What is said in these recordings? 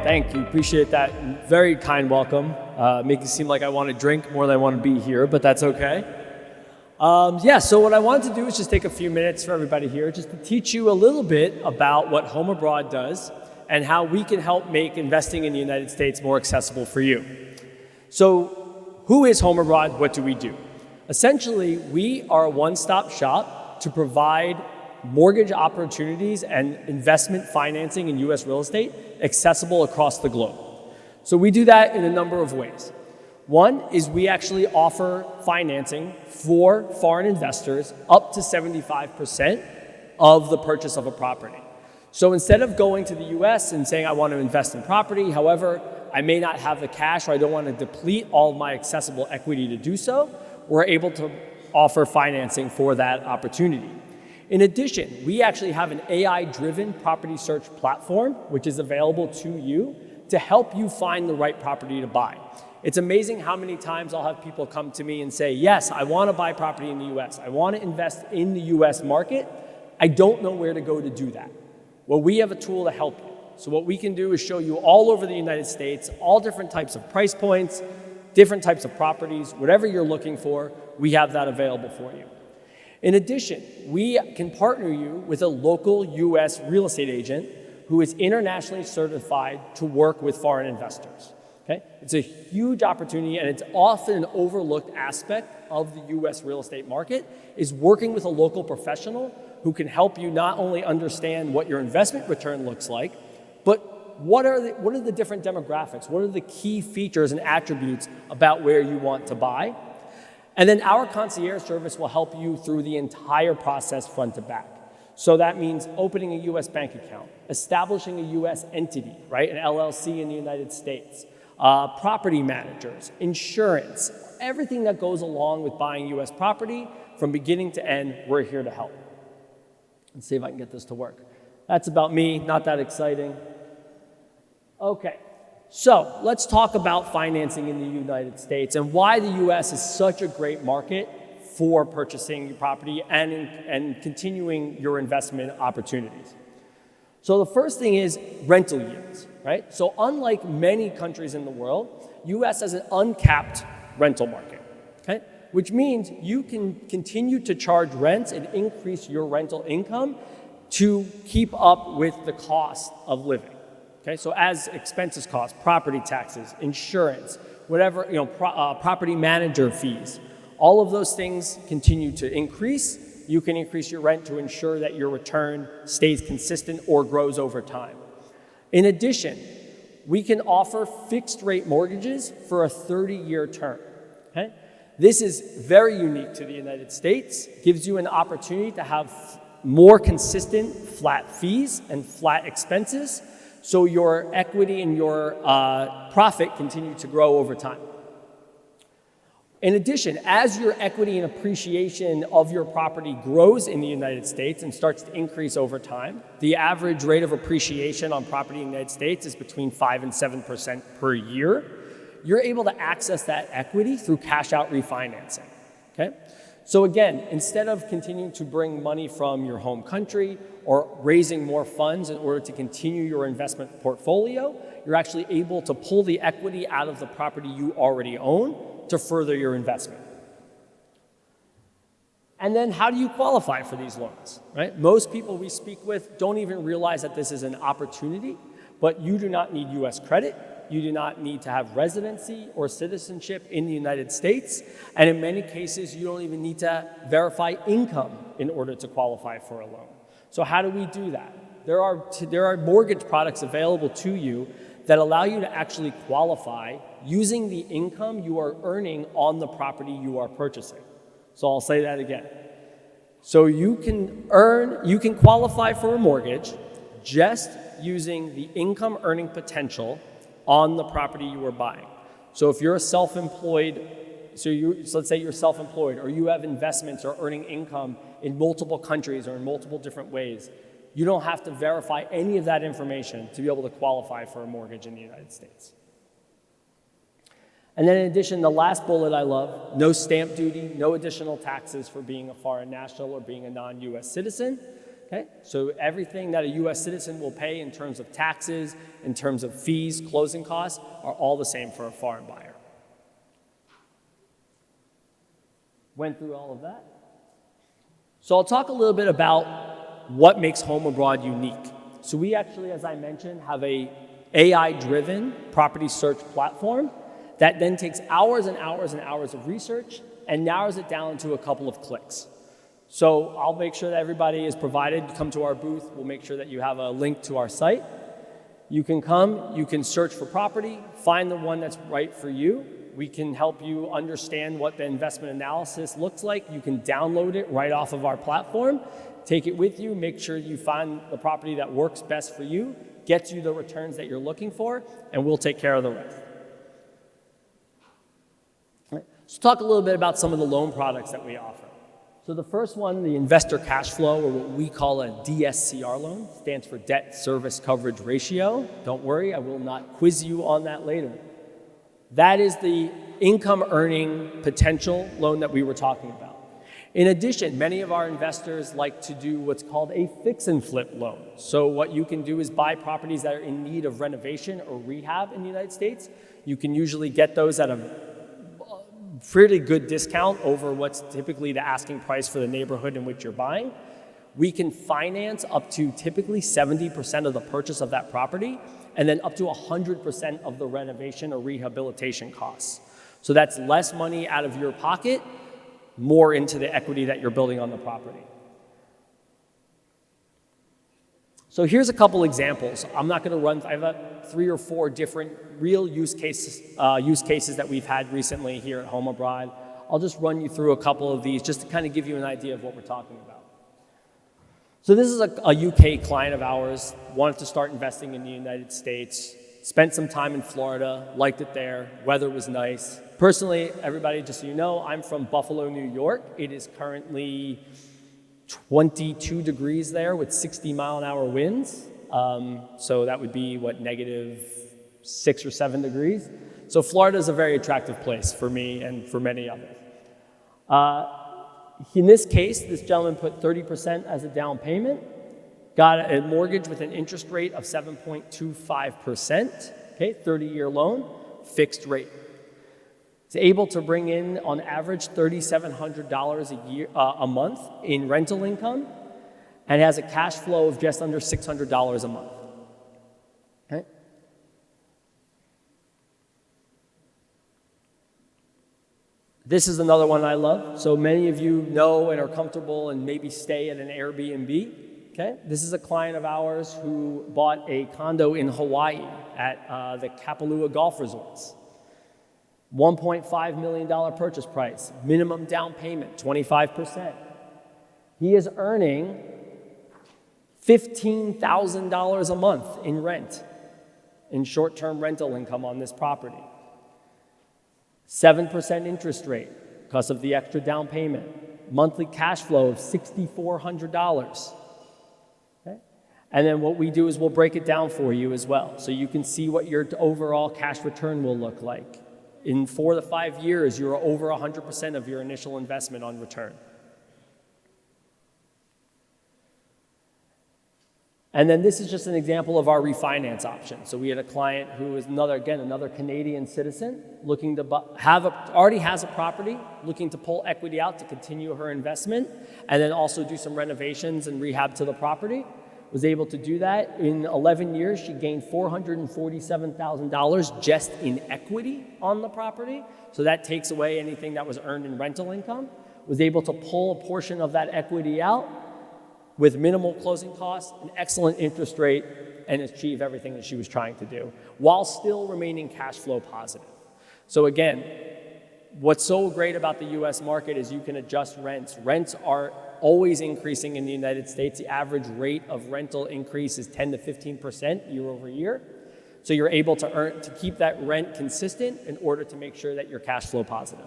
Thank you. Appreciate that. Very kind welcome. Make it seem like I want to drink more than I want to be here, but that's okay. So what I wanted to do is just take a few minutes for everybody here just to teach you a little bit about what HomeAbroad does and how we can help make investing in the United States more accessible for you. So who is HomeAbroad? What do we do? Essentially, we are a one-stop shop to provide mortgage opportunities and investment financing in U.S. real estate accessible across the globe. So we do that in a number of ways. One is we actually offer financing for foreign investors up to 75% of the purchase of a property. So instead of going to the US and saying I want to invest in property, however, I may not have the cash or I don't want to deplete all of my accessible equity to do so, we're able to offer financing for that opportunity. In addition, we actually have an AI-driven property search platform, which is available to you to help you find the right property to buy. It's amazing how many times I'll have people come to me and say, yes, I want to buy property in the US. I want to invest in the US market. I don't know where to go to do that. Well, we have a tool to help you. So what we can do is show you all over the United States, all different types of price points, different types of properties, whatever you're looking for, we have that available for you. In addition, we can partner you with a local US real estate agent who is internationally certified to work with foreign investors. Okay? It's a huge opportunity, and it's often an overlooked aspect of the US real estate market is working with a local professional who can help you not only understand what your investment return looks like, but what are the different demographics? What are the key features and attributes about where you want to buy? And then our concierge service will help you through the entire process front to back. So that means opening a US bank account, establishing a US entity, right, an LLC in the United States, property managers, insurance, everything that goes along with buying US property from beginning to end, we're here to help. Let's see if I can get this to work. That's about me, not that exciting. Okay, so let's talk about financing in the United States and why the US is such a great market for purchasing your property and continuing your investment opportunities. So the first thing is rental yields, right? So unlike many countries in the world, US has an uncapped rental market, okay? Which means you can continue to charge rents and increase your rental income to keep up with the cost of living. Okay, so as expenses cost, property taxes, insurance, whatever, property manager fees, all of those things continue to increase. You can increase your rent to ensure that your return stays consistent or grows over time. In addition, we can offer fixed rate mortgages for a 30-year term. Okay? This is very unique to the United States, gives you an opportunity to have more consistent flat fees and flat expenses, so your equity and your profit continue to grow over time. In addition, as your equity and appreciation of your property grows in the United States and starts to increase over time, the average rate of appreciation on property in the United States is between 5% and 7% per year. You're able to access that equity through cash-out refinancing, okay? So again, instead of continuing to bring money from your home country or raising more funds in order to continue your investment portfolio, you're actually able to pull the equity out of the property you already own to further your investment. And then how do you qualify for these loans, right? Most people we speak with don't even realize that this is an opportunity, but you do not need US credit. You do not need to have residency or citizenship in the United States. And in many cases, you don't even need to verify income in order to qualify for a loan. So how do we do that? There are mortgage products available to you that allow you to actually qualify using the income you are earning on the property you are purchasing. So I'll say that again. So you can qualify for a mortgage just using the income earning potential on the property you are buying. So if you're a self-employed, so let's say you're self-employed or you have investments or earning income in multiple countries or in multiple different ways, you don't have to verify any of that information to be able to qualify for a mortgage in the United States. And then in addition, the last bullet I love, no stamp duty, no additional taxes for being a foreign national or being a non-US citizen. Okay? So everything that a US citizen will pay in terms of taxes, in terms of fees, closing costs, are all the same for a foreign buyer. Went through all of that. So I'll talk a little bit about what makes HomeAbroad unique. So we actually, as I mentioned, have a AI-driven property search platform that then takes hours and hours and hours of research and narrows it down to a couple of clicks. So I'll make sure that everybody is provided. Come to our booth. We'll make sure that you have a link to our site. You can come, you can search for property, find the one that's right for you. We can help you understand what the investment analysis looks like. You can download it right off of our platform, take it with you, make sure you find the property that works best for you, gets you the returns that you're looking for, and we'll take care of the rest. All right. So talk a little bit about some of the loan products that we offer. So the first one, the investor cash flow, or what we call a DSCR loan, stands for debt service coverage ratio. Don't worry, I will not quiz you on that later. That is the income earning potential loan that we were talking about. In addition, many of our investors like to do what's called a fix and flip loan. So what you can do is buy properties that are in need of renovation or rehab in the United States. You can usually get those at a pretty good discount over what's typically the asking price for the neighborhood in which you're buying. We can finance up to typically 70% of the purchase of that property, and then up to 100% of the renovation or rehabilitation costs. So that's less money out of your pocket, more into the equity that you're building on the property. So here's a couple examples. I'm not going to run, I have 3 or 4 different real use cases that we've had recently here at HomeAbroad. I'll just run you through a couple of these just to kind of give you an idea of what we're talking about. So this is a UK client of ours, wanted to start investing in the United States, spent some time in Florida, liked it there, weather was nice. Personally, everybody, just so you know, I'm from Buffalo, New York. It is currently 22 degrees there with 60-mile-an-hour winds. So that would be, -6 or 7 degrees. So Florida is a very attractive place for me and for many others. In this case, this gentleman put 30% as a down payment, got a mortgage with an interest rate of 7.25%, okay, 30-year loan, fixed rate. He's able to bring in, on average, $3,700 a month in rental income, and has a cash flow of just under $600 a month. Okay? This is another one I love. So many of you know and are comfortable and maybe stay at an Airbnb. Okay? This is a client of ours who bought a condo in Hawaii at the Kapalua Golf Resorts. $1.5 million purchase price, minimum down payment, 25%. He is earning $15,000 a month in rent, in short-term rental income on this property. 7% interest rate because of the extra down payment. Monthly cash flow of $6,400. Okay? And then what we do is we'll break it down for you as well, so you can see what your overall cash return will look like. In 4 to 5 years, you're over 100% of your initial investment on return. And then this is just an example of our refinance option. So we had a client who is another Canadian citizen looking to already has a property, looking to pull equity out to continue her investment, and then also do some renovations and rehab to the property. Was able to do that. In 11 years, she gained $447,000 just in equity on the property. So that takes away anything that was earned in rental income. Was able to pull a portion of that equity out with minimal closing costs, an excellent interest rate, and achieve everything that she was trying to do, while still remaining cash flow positive. So again, what's so great about the US market is you can adjust rents. Rents are always increasing in the United States. The average rate of rental increase is 10 to 15% year over year. So you're able to keep that rent consistent in order to make sure that you're cash flow positive.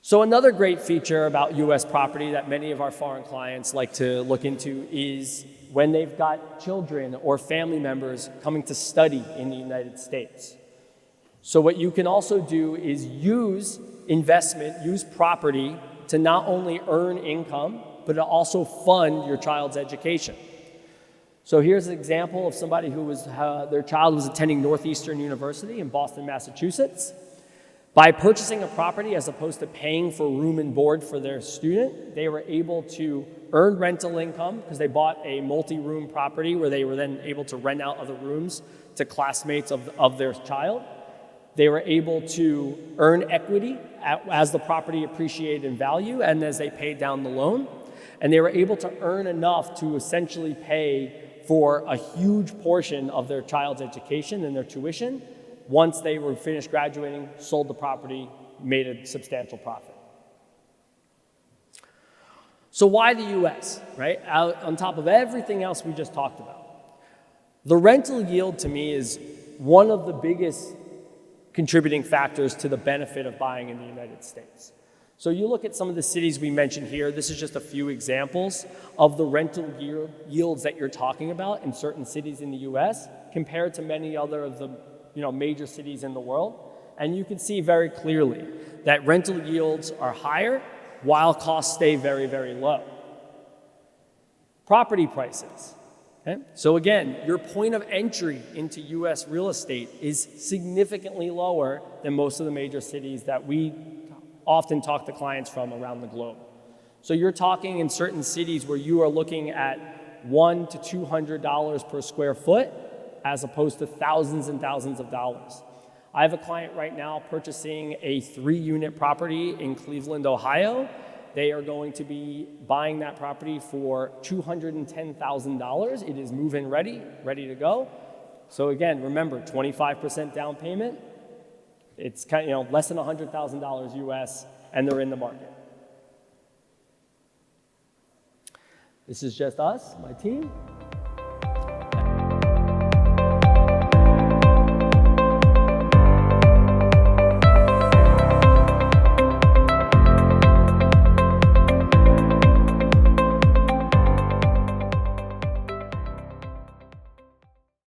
So another great feature about US property that many of our foreign clients like to look into is when they've got children or family members coming to study in the United States. So what you can also do is use property to not only earn income but it'll also fund your child's education. So here's an example of somebody who was, their child was attending Northeastern University in Boston, Massachusetts. By purchasing a property as opposed to paying for room and board for their student, they were able to earn rental income because they bought a multi-room property where they were then able to rent out other rooms to classmates of their child. They were able to earn equity as the property appreciated in value and as they paid down the loan. And they were able to earn enough to essentially pay for a huge portion of their child's education and their tuition. Once they were finished graduating, sold the property, made a substantial profit. So why the US, right? On top of everything else we just talked about. The rental yield to me is one of the biggest contributing factors to the benefit of buying in the United States. So you look at some of the cities we mentioned here, this is just a few examples of the rental yields that you're talking about in certain cities in the US compared to many other of the major cities in the world. And you can see very clearly that rental yields are higher while costs stay very, very low. Property prices. Okay? So again, your point of entry into US real estate is significantly lower than most of the major cities that we often talk to clients from around the globe. So you're talking in certain cities where you are looking at $100 to $200 per square foot as opposed to thousands and thousands of dollars. I have a client right now purchasing a 3-unit property in Cleveland, Ohio. They are going to be buying that property for $210,000. It is move-in ready to go. So again, remember, 25% down payment. It's less than $100,000 US, and they're in the market. This is just us, my team.